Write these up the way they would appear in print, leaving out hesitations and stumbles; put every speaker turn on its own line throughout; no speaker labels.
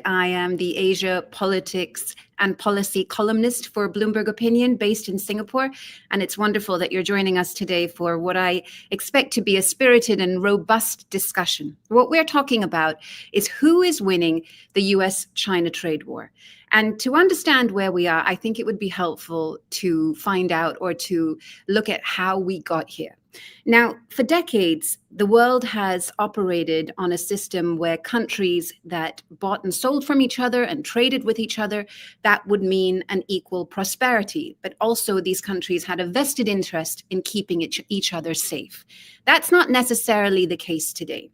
I am the Asia politics and policy columnist for Bloomberg Opinion based in Singapore. And it's wonderful that you're joining us today for what I expect to be a spirited and robust discussion. What we're talking about is who is winning the US-China trade war. And to understand where we are, I think it would be helpful to find out or to look at how we got here. Now, for decades, the world has operated on a system where countries that bought and sold from each other and traded with each other, that would mean an equal prosperity. But also these countries had a vested interest in keeping each other safe. That's not necessarily the case today.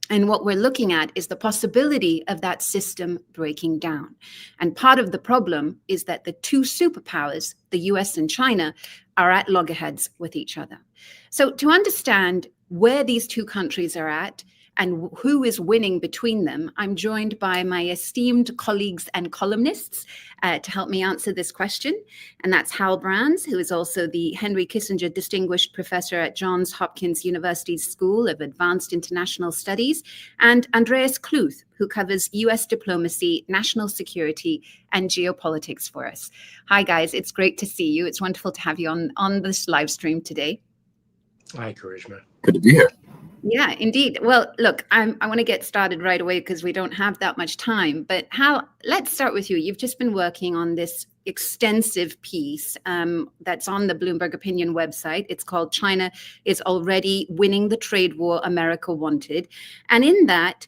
And what we're looking at is the possibility of that system breaking down. And part of the problem is that the two superpowers, the US and China, are at loggerheads with each other. So to understand where these two countries are at and who is winning between them, I'm joined by my esteemed colleagues and columnists to help me answer this question. And that's Hal Brands, who is also the Henry Kissinger Distinguished Professor at Johns Hopkins University's School of Advanced International Studies, and Andreas Kluth, who covers US diplomacy, national security, and geopolitics for us. Hi, guys. It's great to see you. It's wonderful to have you on this live stream today.
Hi, Karishma.
Good to be here.
Yeah, indeed. Well, look, I want to get started right away because we don't have that much time. But Hal, let's start with you. You've just been working on this extensive piece that's on the Bloomberg Opinion website. It's called China is Already Winning the Trade War America Wanted. And in that,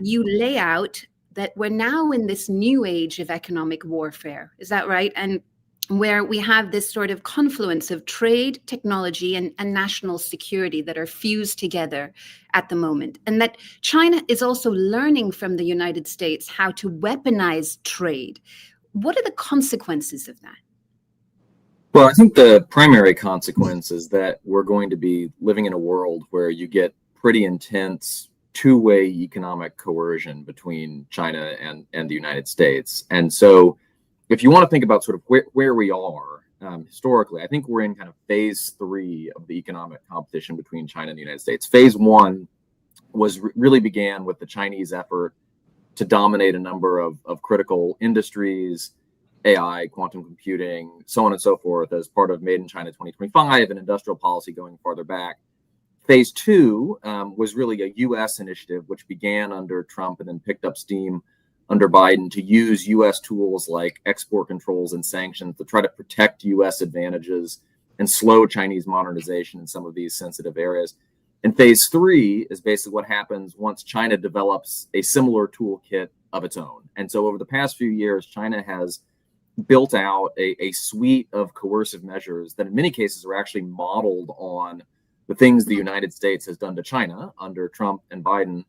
you lay out that we're now in this new age of economic warfare. Is that right? And where we have this sort of confluence of trade, technology, and national security that are fused together at the moment. And that China is also learning from the United States how to weaponize trade. What are the consequences of that?
Well, I think the primary consequence is that we're going to be living in a world where you get pretty intense two-way economic coercion between China and the United States. And so if you want to think about sort of where we are historically, I think we're in kind of phase 3 of the economic competition between China and the United States. Phase 1 really began with the Chinese effort to dominate a number of critical industries, AI, quantum computing, so on and so forth, as part of Made in China 2025 and industrial policy going farther back. Phase 2 was really a U.S. initiative, which began under Trump and then picked up steam under Biden to use U.S. tools like export controls and sanctions to try to protect U.S. advantages and slow Chinese modernization in some of these sensitive areas. And phase 3 is basically what happens once China develops a similar toolkit of its own. And so over the past few years, China has built out a suite of coercive measures that in many cases are actually modeled on the things the United States has done to China under Trump and Biden.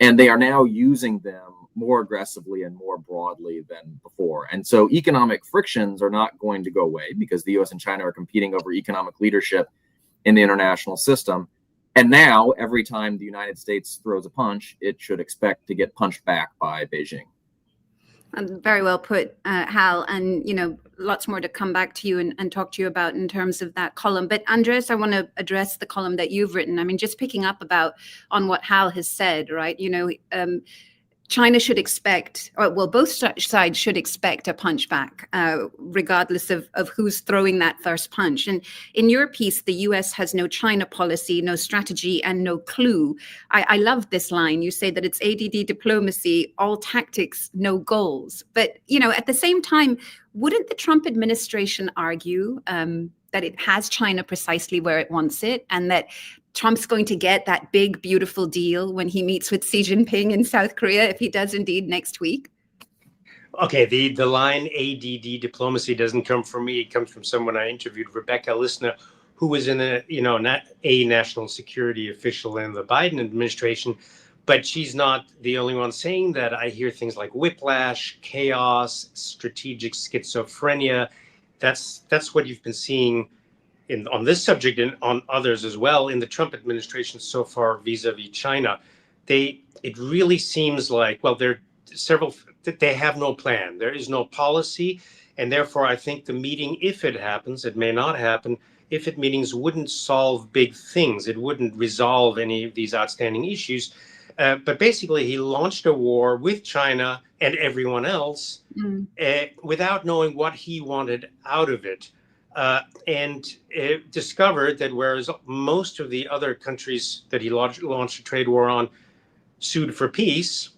And they are now using them more aggressively and more broadly than before. And so economic frictions are not going to go away because the US and China are competing over economic leadership in the international system. And now every time the United States throws a punch, it should expect to get punched back by Beijing.
Very well put, Hal. And, lots more to come back to you and talk to you about in terms of that column. But Andres, I want to address the column that you've written. I mean, just picking up on what Hal has said, right? China should expect, both sides should expect a punch back, regardless of who's throwing that first punch. And in your piece, the U.S. has no China policy, no strategy, and no clue. I love this line. You say that it's ADD diplomacy, all tactics, no goals. But, at the same time, wouldn't the Trump administration argue that it has China precisely where it wants it and that Trump's going to get that big, beautiful deal when he meets with Xi Jinping in South Korea, if he does indeed next week?
Okay, the line ADD diplomacy doesn't come from me. It comes from someone I interviewed, Rebecca Lissner, who was in not a national security official in the Biden administration, but she's not the only one saying that. I hear things like whiplash, chaos, strategic schizophrenia. That's what you've been seeing on this subject and on others as well in the Trump administration so far vis-a-vis China. It really seems like, there are several, they have no plan. There is no policy. And therefore, I think the meeting, if it happens, it may not happen, if it meetings wouldn't solve big things. It wouldn't resolve any of these outstanding issues. But basically, he launched a war with China and everyone else without knowing what he wanted out of it. And discovered that whereas most of the other countries that he launched a trade war on sued for peace,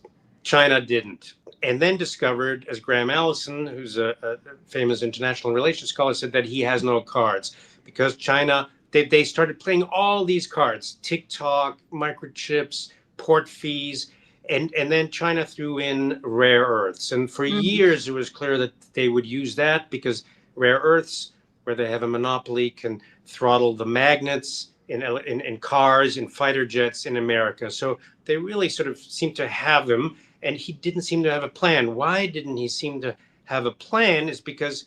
China didn't. And then discovered, as Graham Allison, who's a famous international relations scholar, said that he has no cards because China, they started playing all these cards, TikTok, microchips, port fees, and then China threw in rare earths. And for years, it was clear that they would use that because rare earths, where they have a monopoly, can throttle the magnets in cars, in fighter jets in America. So they really sort of seem to have him, and he didn't seem to have a plan. Why didn't he seem to have a plan is because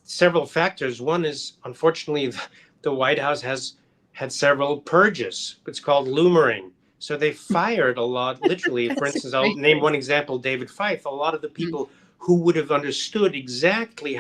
several factors. One is, unfortunately, the White House has had several purges. It's called loomering. So they fired a lot, literally. For instance, I'll name one example, David Feith. A lot of the people who would have understood exactly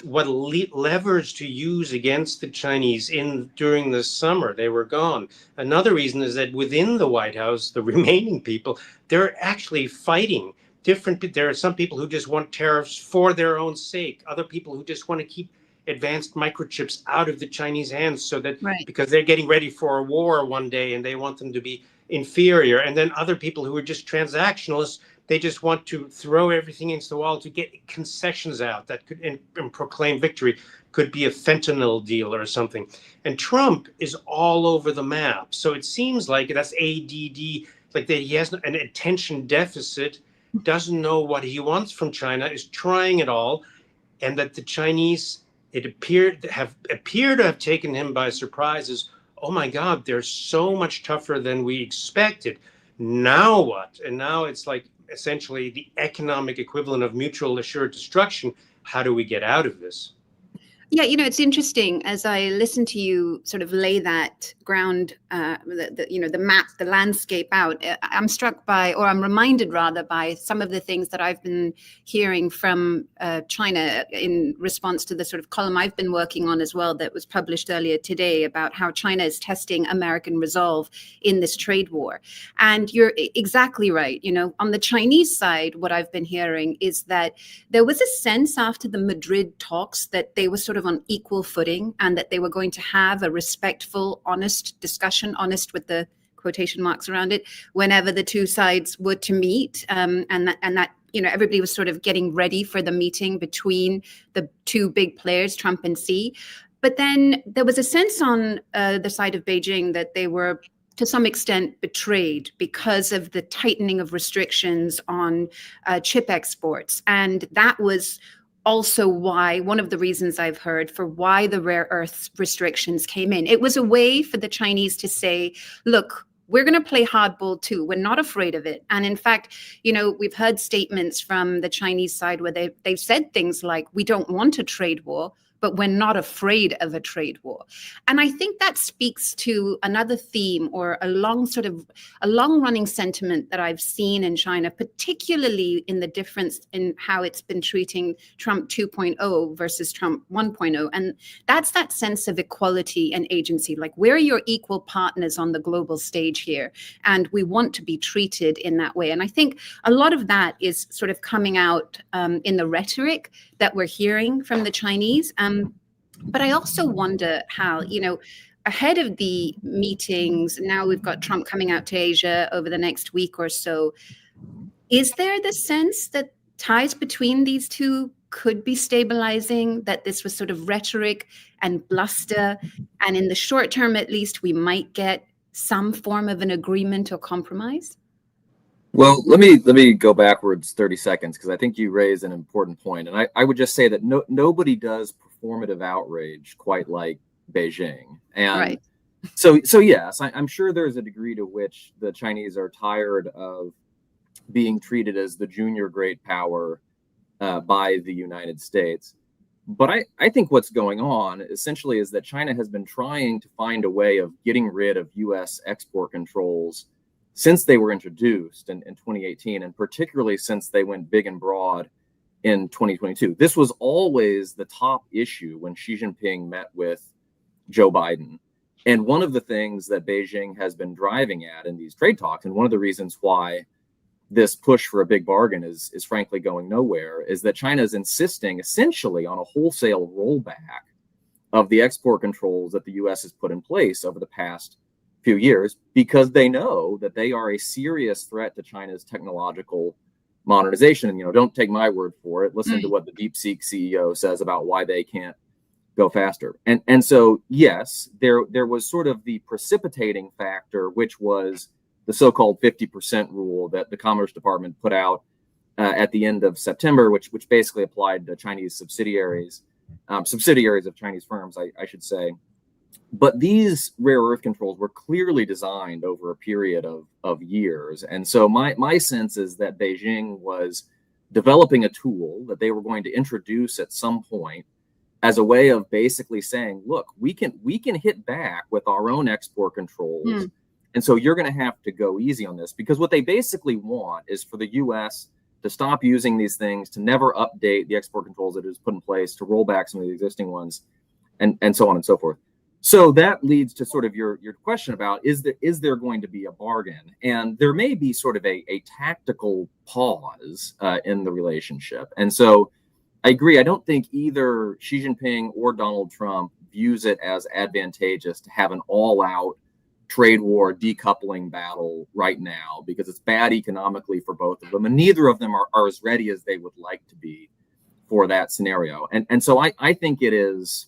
what levers to use against the Chinese during the summer, they were gone. Another reason is that within the White House, the remaining people, they're actually fighting different. There are some people who just want tariffs for their own sake. Other people who just want to keep advanced microchips out of the Chinese hands so that because they're getting ready for a war one day and they want them to be inferior. And then other people who are just transactionalists, they just want to throw everything into the wall to get concessions out that could and proclaim victory. Could be a fentanyl deal or something. And Trump is all over the map. So it seems like that's ADD, like that he has an attention deficit, doesn't know what he wants from China, is trying it all, and that the Chinese, it appeared to have taken him by surprise as, oh my God, they're so much tougher than we expected. Now what? And now it's like essentially the economic equivalent of mutual assured destruction. How do we get out of this?
Yeah, it's interesting as I listen to you sort of lay that ground, the map, the landscape out. I'm struck by, or I'm reminded rather, by some of the things that I've been hearing from China in response to the sort of column I've been working on as well that was published earlier today about how China is testing American resolve in this trade war. And you're exactly right. On the Chinese side, what I've been hearing is that there was a sense after the Madrid talks that they were sort of on equal footing and that they were going to have a respectful, honest discussion, honest with the quotation marks around it, whenever the two sides were to meet, and that everybody was sort of getting ready for the meeting between the two big players, Trump and Xi. But then there was a sense on the side of Beijing that they were to some extent betrayed because of the tightening of restrictions on chip exports. And that was also one of the reasons I've heard for why the rare earth restrictions came in. It was a way for the Chinese to say, look, we're going to play hardball too. We're not afraid of it. And in fact, we've heard statements from the Chinese side where they've said things like, we don't want a trade war, but we're not afraid of a trade war. And I think that speaks to another theme or a long-running sentiment that I've seen in China, particularly in the difference in how it's been treating Trump 2.0 versus Trump 1.0. And that's that sense of equality and agency. Like, we're your equal partners on the global stage here, and we want to be treated in that way. And I think a lot of that is sort of coming out in the rhetoric that we're hearing from the Chinese. But I also wonder how, ahead of the meetings, now we've got Trump coming out to Asia over the next week or so. Is there the sense that ties between these two could be stabilizing, that this was sort of rhetoric and bluster, and in the short term, at least, we might get some form of an agreement or compromise?
Well, let me go backwards 30 seconds because I think you raised an important point. And I would just say that nobody does performative outrage quite like Beijing. And
right.
So yes, I'm sure there's a degree to which the Chinese are tired of being treated as the junior great power by the United States. But I think what's going on essentially is that China has been trying to find a way of getting rid of U.S. export controls since they were introduced in 2018, and particularly since they went big and broad in 2022. This was always the top issue when Xi Jinping met with Joe Biden. And one of the things that Beijing has been driving at in these trade talks, and one of the reasons why this push for a big bargain is frankly going nowhere, is that China is insisting essentially on a wholesale rollback of the export controls that the U.S. has put in place over the past few years, because they know that they are a serious threat to China's technological modernization. And, don't take my word for it. Listen to what the DeepSeek CEO says about why they can't go faster. And so, yes, there was sort of the precipitating factor, which was the so-called 50% rule that the Commerce Department put out at the end of September, which basically applied to Chinese subsidiaries of Chinese firms, I should say. But these rare earth controls were clearly designed over a period of years. And so my sense is that Beijing was developing a tool that they were going to introduce at some point as a way of basically saying, look, we can hit back with our own export controls. And so you're going to have to go easy on this, because what they basically want is for the U.S. to stop using these things, to never update the export controls that it has put in place, to roll back some of the existing ones, and so on and so forth. So that leads to sort of your question about, is there going to be a bargain? And there may be sort of a tactical pause in the relationship. And so I agree. I don't think either Xi Jinping or Donald Trump views it as advantageous to have an all-out trade war decoupling battle right now, because it's bad economically for both of them. And neither of them are as ready as they would like to be for that scenario. And so I think it is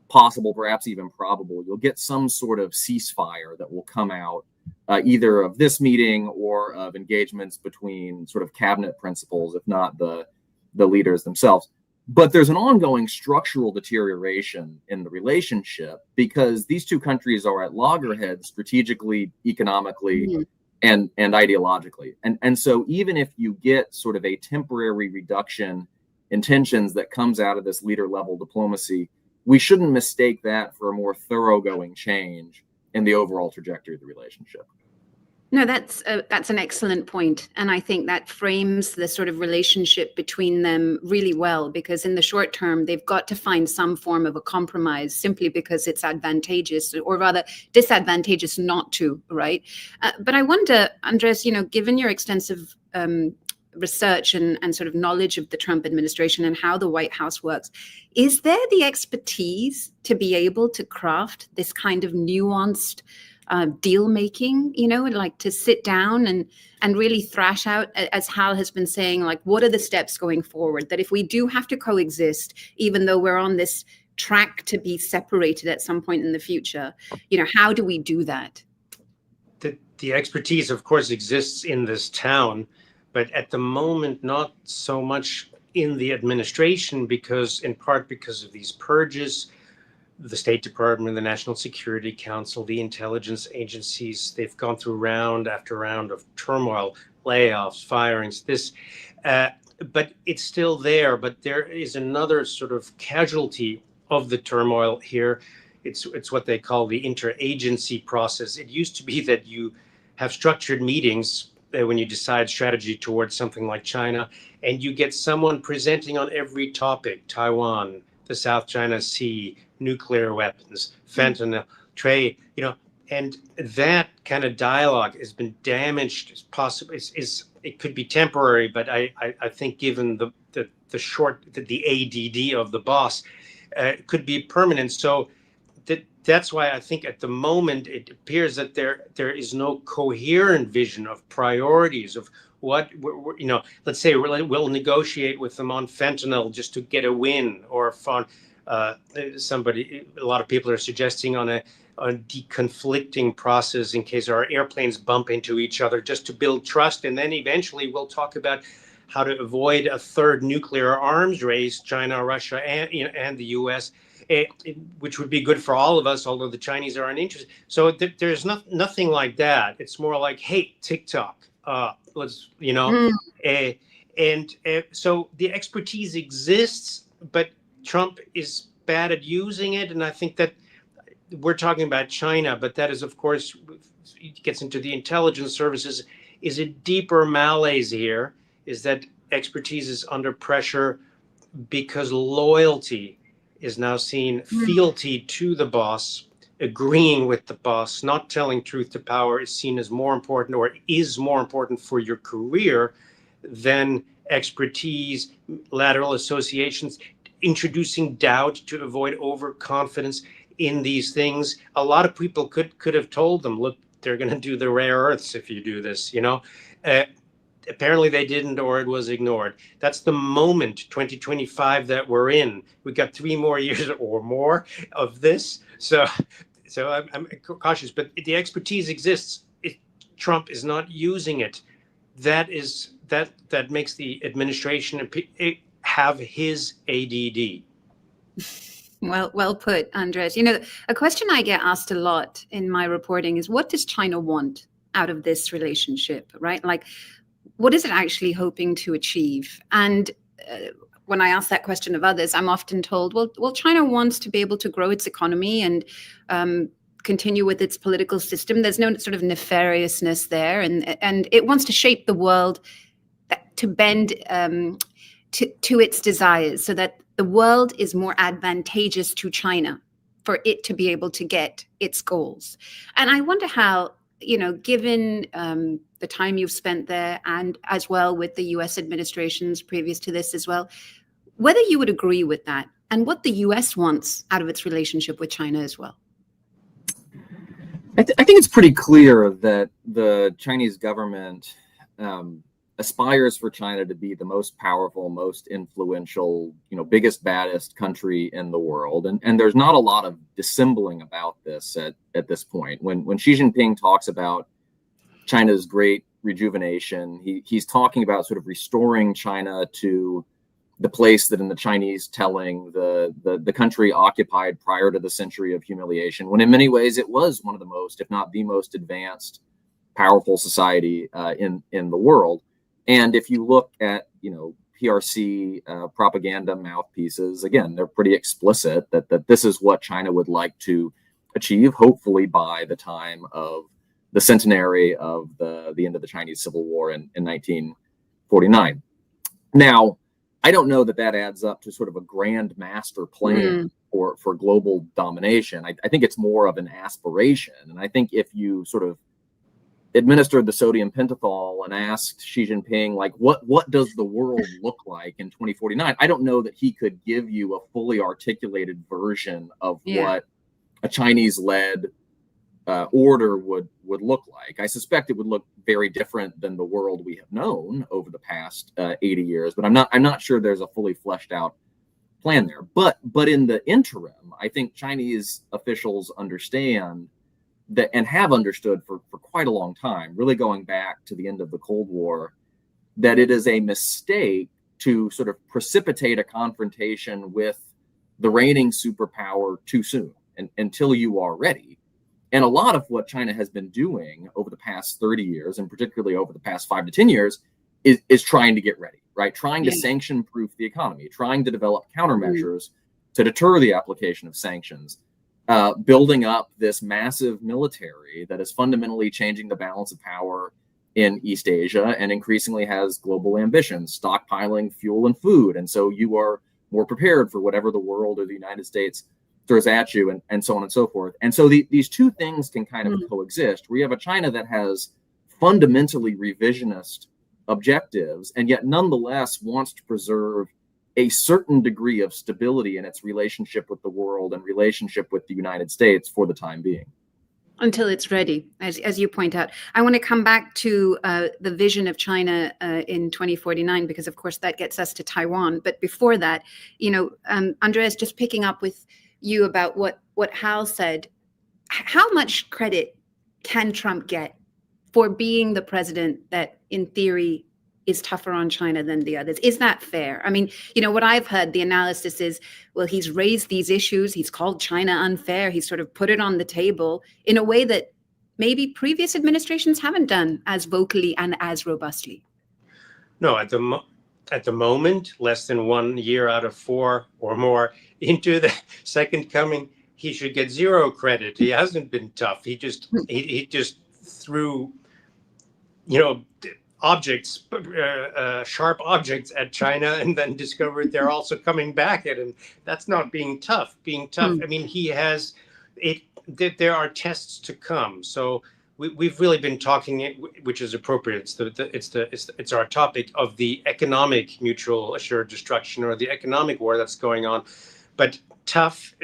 possible, perhaps even probable, you'll get some sort of ceasefire that will come out either of this meeting or of engagements between sort of cabinet principals, if not the leaders themselves. But there's an ongoing structural deterioration in the relationship, because these two countries are at loggerheads strategically, economically, and ideologically. And so even if you get sort of a temporary reduction in tensions that comes out of this leader level diplomacy, we shouldn't mistake that for a more thoroughgoing change in the overall trajectory of the relationship.
No, that's an excellent point. And I think that frames the sort of relationship between them really well, because in the short term, they've got to find some form of a compromise, simply because it's advantageous, or rather disadvantageous not to, right? But I wonder, Andres, given your extensive research and sort of knowledge of the Trump administration and how the White House works, is there the expertise to be able to craft this kind of nuanced deal making, like to sit down and really thrash out, as Hal has been saying, like, what are the steps going forward, that if we do have to coexist, even though we're on this track to be separated at some point in the future, how do we do that?
The expertise, of course, exists in this town, but at the moment, not so much in the administration, in part because of these purges. The State Department, the National Security Council, the intelligence agencies, they've gone through round after round of turmoil, layoffs, firings, but it's still there. But there is another sort of casualty of the turmoil here. It's what they call the interagency process. It used to be that you have structured meetings when you decide strategy towards something like China, and you get someone presenting on every topic: Taiwan, the South China Sea, nuclear weapons, fentanyl, trade, and that kind of dialogue has been damaged. It's possible, it could be temporary, but I think given the ADD of the boss, it could be permanent. So that's why I think at the moment it appears that there is no coherent vision of priorities of what, let's say we'll negotiate with them on fentanyl just to get a win, or on a lot of people are suggesting on a deconflicting process in case our airplanes bump into each other, just to build trust. And then eventually we'll talk about how to avoid a third nuclear arms race, China, Russia, and the US, which would be good for all of us, although the Chinese are uninterested. So there's nothing like that. It's more like, hey, TikTok, let's, so the expertise exists, but Trump is bad at using it. And I think that we're talking about China, but that is, of course, it gets into the intelligence services, is a deeper malaise here, is that expertise is under pressure because loyalty is now seen, fealty to the boss agreeing with the boss, not telling truth to power is seen as more important, or is more important for your career than expertise, lateral associations, introducing doubt to avoid overconfidence in these things. A lot of people could have told them, look, they're going to do the rare earths if you do this, apparently they didn't, or it was ignored. That's the moment, 2025, that we're in. We got 3 more years or more of this. So I'm cautious, but the expertise exists. Trump is not using it. That makes the administration have his ADD.
Well put, Andres. A question I get asked a lot in my reporting is, what does China want out of this relationship, right? Like, what is it actually hoping to achieve? And when I ask that question of others, I'm often told, well, China wants to be able to grow its economy and continue with its political system. There's no sort of nefariousness there, and it wants to shape the world to bend to its desires, so that the world is more advantageous to China for it to be able to get its goals. And I wonder how, given the time you've spent there, and as well with the US administrations previous to this as well, whether you would agree with that and what the US wants out of its relationship with China as well.
I think it's pretty clear that the Chinese government aspires for China to be the most powerful, most influential, biggest, baddest country in the world. And there's not a lot of dissembling about this at this point. When Xi Jinping talks about China's great rejuvenation, he's talking about sort of restoring China to the place that, in the Chinese telling, the country occupied prior to the century of humiliation, when in many ways it was one of the most, if not the most advanced, powerful society in the world. And if you look at, PRC propaganda mouthpieces, again, they're pretty explicit that this is what China would like to achieve, hopefully by the time of the centenary of the end of the Chinese Civil War in 1949. Now, I don't know that adds up to sort of a grand master plan for global domination. I think it's more of an aspiration. And I think if you sort of administered the sodium pentothal and asked Xi Jinping, like, what does the world look like in 2049? I don't know that he could give you a fully articulated version of what a Chinese-led order would look like. I suspect it would look very different than the world we have known over the past 80 years, but I'm not sure there's a fully fleshed out plan there. But in the interim, I think Chinese officials understand that, and have understood for quite a long time, really going back to the end of the Cold War, that it is a mistake to sort of precipitate a confrontation with the reigning superpower too soon, and until you are ready. And a lot of what China has been doing over the past 30 years, and particularly over the past 5 to 10 years, is trying to get ready, right? Trying to sanction-proof the economy, trying to develop countermeasures to deter the application of sanctions, building up this massive military that is fundamentally changing the balance of power in East Asia and increasingly has global ambitions, stockpiling fuel and food. And so you are more prepared for whatever the world or the United States throws at you, and so on and so forth. And so these two things can kind of coexist. We have a China that has fundamentally revisionist objectives, and yet nonetheless wants to preserve a certain degree of stability in its relationship with the world and relationship with the United States for the time being.
Until it's ready, as you point out. I want to come back to the vision of China in 2049, because of course that gets us to Taiwan. But before that, Andreas, just picking up with you about what Hal said, how much credit can Trump get for being the president that in theory is tougher on China than the others? Is that fair? I mean, what I've heard, the analysis is, well, he's raised these issues, he's called China unfair, he's sort of put it on the table in a way that maybe previous administrations haven't done as vocally and as robustly.
No, at the moment, less than 1 year out of 4 or more into the second coming, he should get zero credit. He hasn't been tough. He just threw, objects, sharp objects at China, and then discovered they're also coming back at him. That's not being tough. I mean, he has there are tests to come. So we've really been talking, which is appropriate. It's our topic of the economic mutual assured destruction, or the economic war that's going on. But tough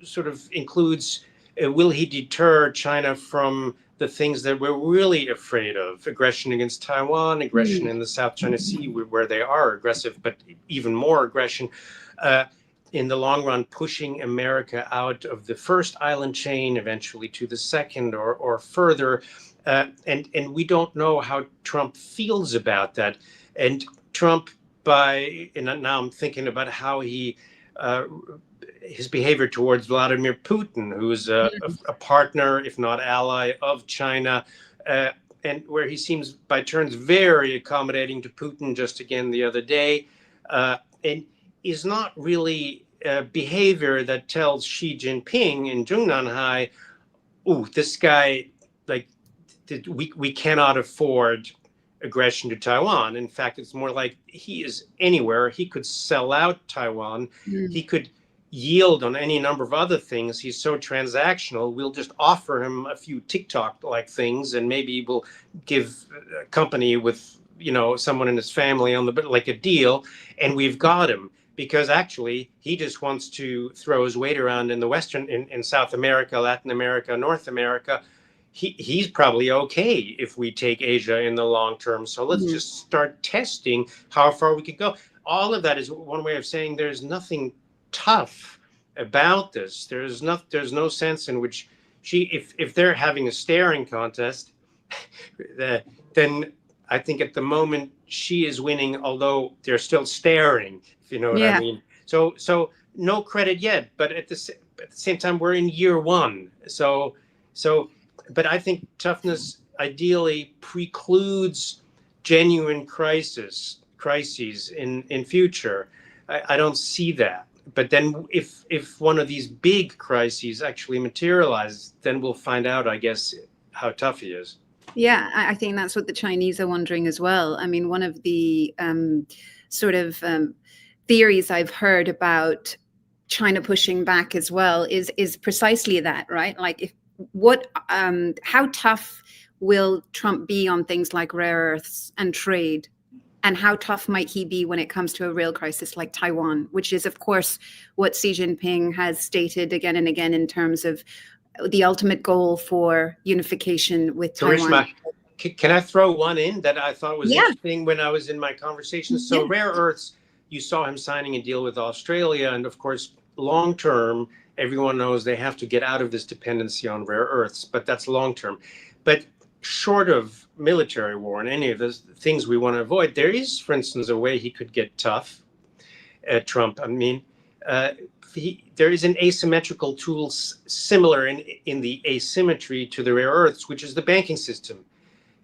sort of includes, will he deter China from the things that we're really afraid of? Aggression against Taiwan, aggression in the South China Sea, where they are aggressive, but even more aggression. In the long run, pushing America out of the first island chain, eventually to the second or further. And we don't know how Trump feels about that. And Trump, and now I'm thinking about how his behavior towards Vladimir Putin, who's a partner, if not ally, of China, and where he seems by turns very accommodating to Putin, just again the other day, and is not really behavior that tells Xi Jinping in Zhongnanhai, "Ooh, this guy, like, we cannot afford aggression to Taiwan." In fact, it's more like he is anywhere. He could sell out Taiwan. He could yield on any number of other things. He's so transactional. We'll just offer him a few TikTok-like things, and maybe we'll give a company with, someone in his family on like a deal, and we've got him. Because actually, he just wants to throw his weight around in the in South America, Latin America, North America. He's probably okay if we take Asia in the long term. So let's just start testing how far we could go. All of that is one way of saying there's nothing tough about this. There's no sense in which if they're having a staring contest, then I think at the moment she is winning, although they're still staring, if you know what I mean. So no credit yet, but at the same time, we're in year one. But I think toughness ideally precludes genuine crises in future. I don't see that. But then if one of these big crises actually materializes, then we'll find out, I guess, how tough he is.
Yeah, I think that's what the Chinese are wondering as well. I mean, one of the theories I've heard about China pushing back as well is precisely that, right? Like, how tough will Trump be on things like rare earths and trade? And how tough might he be when it comes to a real crisis like Taiwan, which is, of course, what Xi Jinping has stated again and again in terms of the ultimate goal for unification with Taiwan.
Karishma, can I throw one in that I thought was interesting when I was in my conversation? So rare earths, you saw him signing a deal with Australia. And of course, long term, everyone knows they have to get out of this dependency on rare earths, but that's long term. But short of military war and any of the things we want to avoid, there is, for instance, a way he could get tough at Trump. I mean, there is an asymmetrical tool similar in the asymmetry to the rare earths, which is the banking system.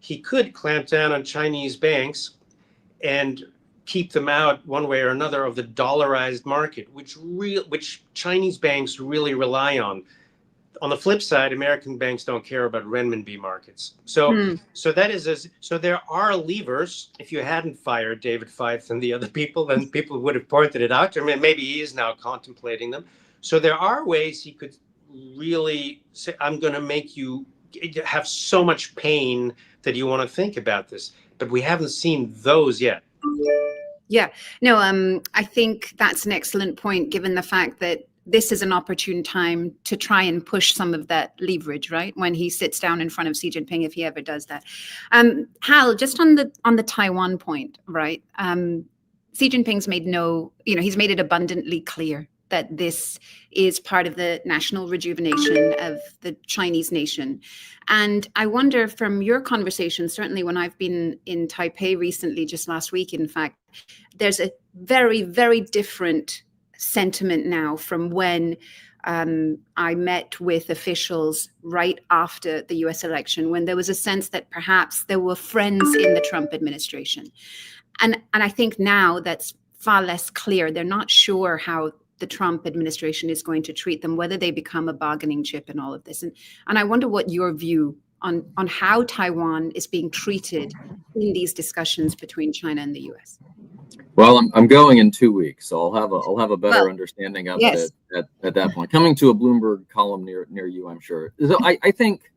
He could clamp down on Chinese banks and keep them out one way or another of the dollarized market, which Chinese banks really rely on. On the flip side, American banks don't care about renminbi markets. So there are levers. If you hadn't fired David Feith and the other people, then people would have pointed it out. I mean, maybe he is now contemplating them. So there are ways he could really say, I'm going to make you have so much pain that you want to think about this. But we haven't seen those yet.
Yeah, no, I think that's an excellent point, given the fact that this is an opportune time to try and push some of that leverage, right? When he sits down in front of Xi Jinping, if he ever does that. Hal, just on the Taiwan point, right? Xi Jinping's he's made it abundantly clear that this is part of the national rejuvenation of the Chinese nation. And I wonder, from your conversation, certainly when I've been in Taipei recently, just last week, in fact, there's a very, very different sentiment now from when I met with officials right after the US election, when there was a sense that perhaps there were friends in the Trump administration. And I think now that's far less clear. They're not sure how the Trump administration is going to treat them, whether they become a bargaining chip in all of this. And I wonder what your view on how Taiwan is being treated in these discussions between China and the US.
Well, I'm going in 2 weeks, so I'll have a better
Well,
understanding of
yes.
it at that point. Coming to a Bloomberg column near you, I'm sure. So I think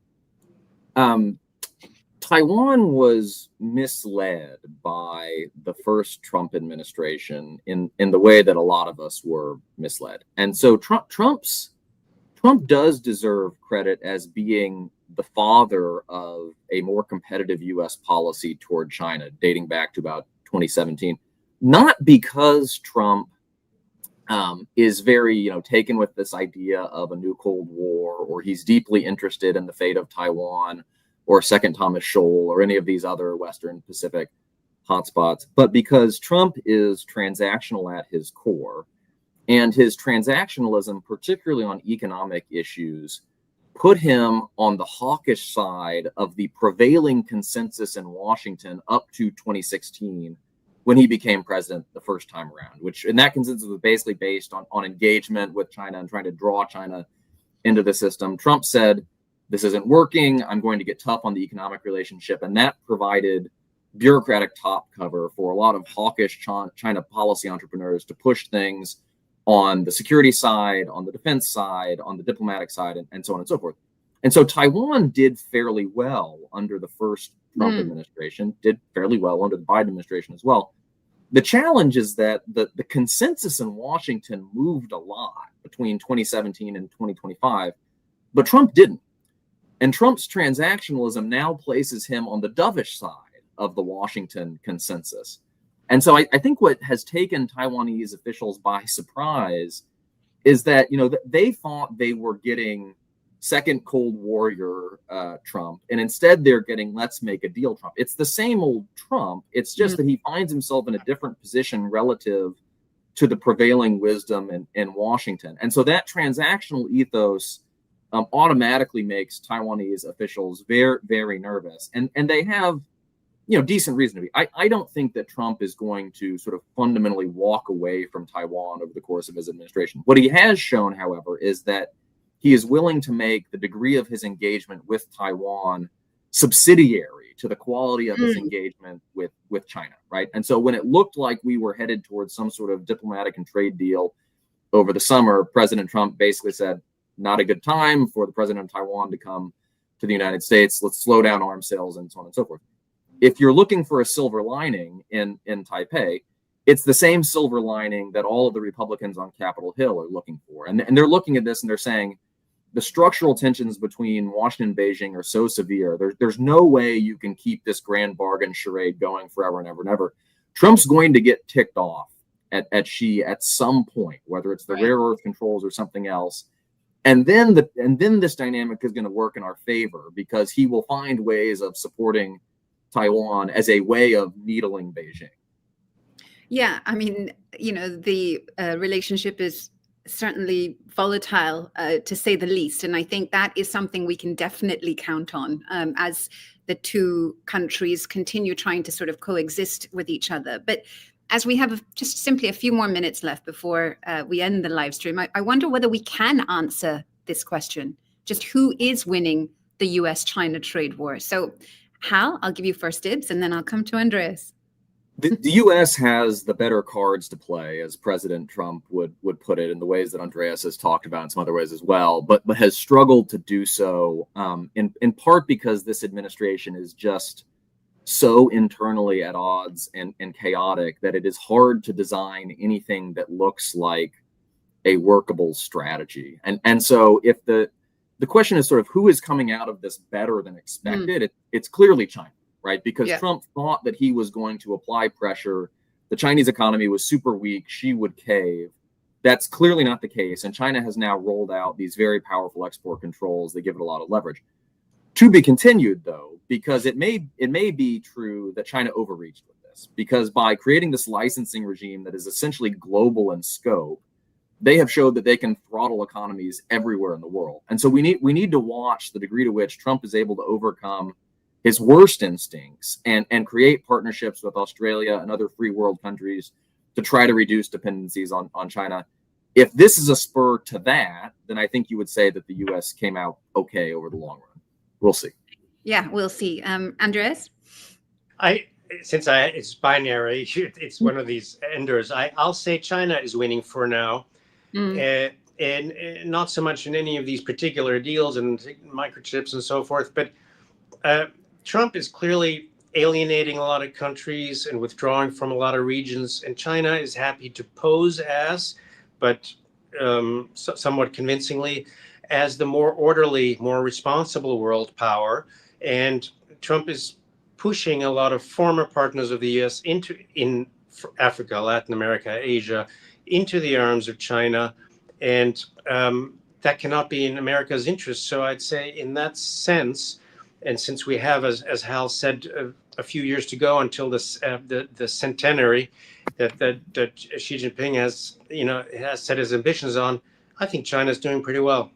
Taiwan was misled by the first Trump administration in the way that a lot of us were misled, and so Trump does deserve credit as being the father of a more competitive U.S. policy toward China, dating back to about 2017. Not because Trump is very, taken with this idea of a new Cold War, or he's deeply interested in the fate of Taiwan, or Second Thomas Shoal, or any of these other Western Pacific hotspots, but because Trump is transactional at his core, and his transactionalism, particularly on economic issues, put him on the hawkish side of the prevailing consensus in Washington up to 2016, when he became president the first time around, and that consensus was basically based on engagement with China and trying to draw China into the system. Trump said, this isn't working, I'm going to get tough on the economic relationship. And that provided bureaucratic top cover for a lot of hawkish China policy entrepreneurs to push things on the security side, on the defense side, on the diplomatic side, and so on and so forth. And so Taiwan did fairly well under the first Trump administration, did fairly well under the Biden administration as well. The challenge is that the consensus in Washington moved a lot between 2017 and 2025, but Trump didn't. And Trump's transactionalism now places him on the dovish side of the Washington consensus. And so I think what has taken Taiwanese officials by surprise is that, they thought they were getting second Cold Warrior Trump, and instead they're getting let's make a deal Trump. It's the same old Trump. It's just that he finds himself in a different position relative to the prevailing wisdom in Washington. And so that transactional ethos automatically makes Taiwanese officials very, very nervous. And they have, decent reason to be. I don't think that Trump is going to sort of fundamentally walk away from Taiwan over the course of his administration. What he has shown, however, is that he is willing to make the degree of his engagement with Taiwan subsidiary to the quality of his engagement with China, right? And so when it looked like we were headed towards some sort of diplomatic and trade deal over the summer, President Trump basically said, not a good time for the president of Taiwan to come to the United States. Let's slow down arms sales and so on and so forth. If you're looking for a silver lining in Taipei, it's the same silver lining that all of the Republicans on Capitol Hill are looking for. And they're looking at this and they're saying the structural tensions between Washington and Beijing are so severe. There's no way you can keep this grand bargain charade going forever and ever and ever. Trump's going to get ticked off at Xi at some point, whether it's the rare earth controls or something else. And then this dynamic is going to work in our favor because he will find ways of supporting Taiwan as a way of needling Beijing.
Yeah, I mean, the relationship is certainly volatile, to say the least. And I think that is something we can definitely count on as the two countries continue trying to sort of coexist with each other. But as we have just simply a few more minutes left before we end the live stream, I wonder whether we can answer this question. Just who is winning the US-China trade war? So, Hal, I'll give you first dibs, and then I'll come to Andreas.
The U.S. has the better cards to play, as President Trump would put it, in the ways that Andreas has talked about in some other ways as well, but has struggled to do so in part because this administration is just so internally at odds and chaotic that it is hard to design anything that looks like a workable strategy. And so if the question is sort of who is coming out of this better than expected, it's clearly China, right? Because Trump thought that he was going to apply pressure. The Chinese economy was super weak. She would cave. That's clearly not the case. And China has now rolled out these very powerful export controls that give it a lot of leverage. To be continued, though, because it may be true that China overreached with this, because by creating this licensing regime that is essentially global in scope, they have showed that they can throttle economies everywhere in the world. And so we need to watch the degree to which Trump is able to overcome his worst instincts and create partnerships with Australia and other free world countries to try to reduce dependencies on China. If this is a spur to that, then I think you would say that the U.S. came out okay over the long run. We'll see.
Yeah, we'll see. Andreas?
since it's binary, it's one of these enders. I'll say China is winning for now, and not so much in any of these particular deals and microchips and so forth. But Trump is clearly alienating a lot of countries and withdrawing from a lot of regions, and China is happy to pose as, but somewhat convincingly, as the more orderly, more responsible world power. And Trump is pushing a lot of former partners of the U.S. in Africa, Latin America, Asia, into the arms of China, and that cannot be in America's interest. So I'd say, in that sense, and since we have, as Hal said, a few years to go until the centenary that Xi Jinping has set his ambitions on, I think China's doing pretty well.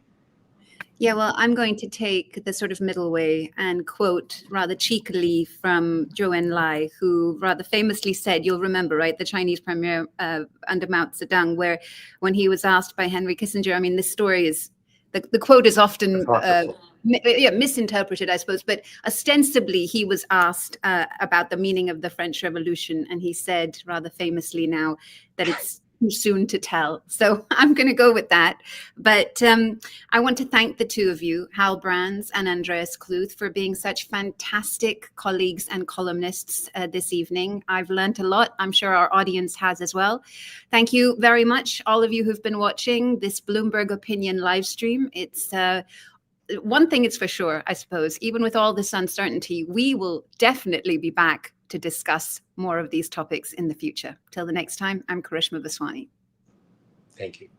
Yeah, well, I'm going to take the sort of middle way and quote rather cheekily from Zhou Enlai, who rather famously said, you'll remember, right, the Chinese premier under Mao Zedong, where when he was asked by Henry Kissinger, I mean, this story is, the quote is often misinterpreted, I suppose, but ostensibly he was asked about the meaning of the French Revolution, and he said rather famously now that it's too soon to tell. So I'm going to go with that. But I want to thank the two of you, Hal Brands and Andreas Kluth, for being such fantastic colleagues and columnists this evening. I've learned a lot. I'm sure our audience has as well. Thank you very much, all of you who've been watching this Bloomberg Opinion live stream. It's one thing is for sure, I suppose, even with all this uncertainty, we will definitely be back to discuss more of these topics in the future. Till the next time, I'm Karishma Vaswani.
Thank you.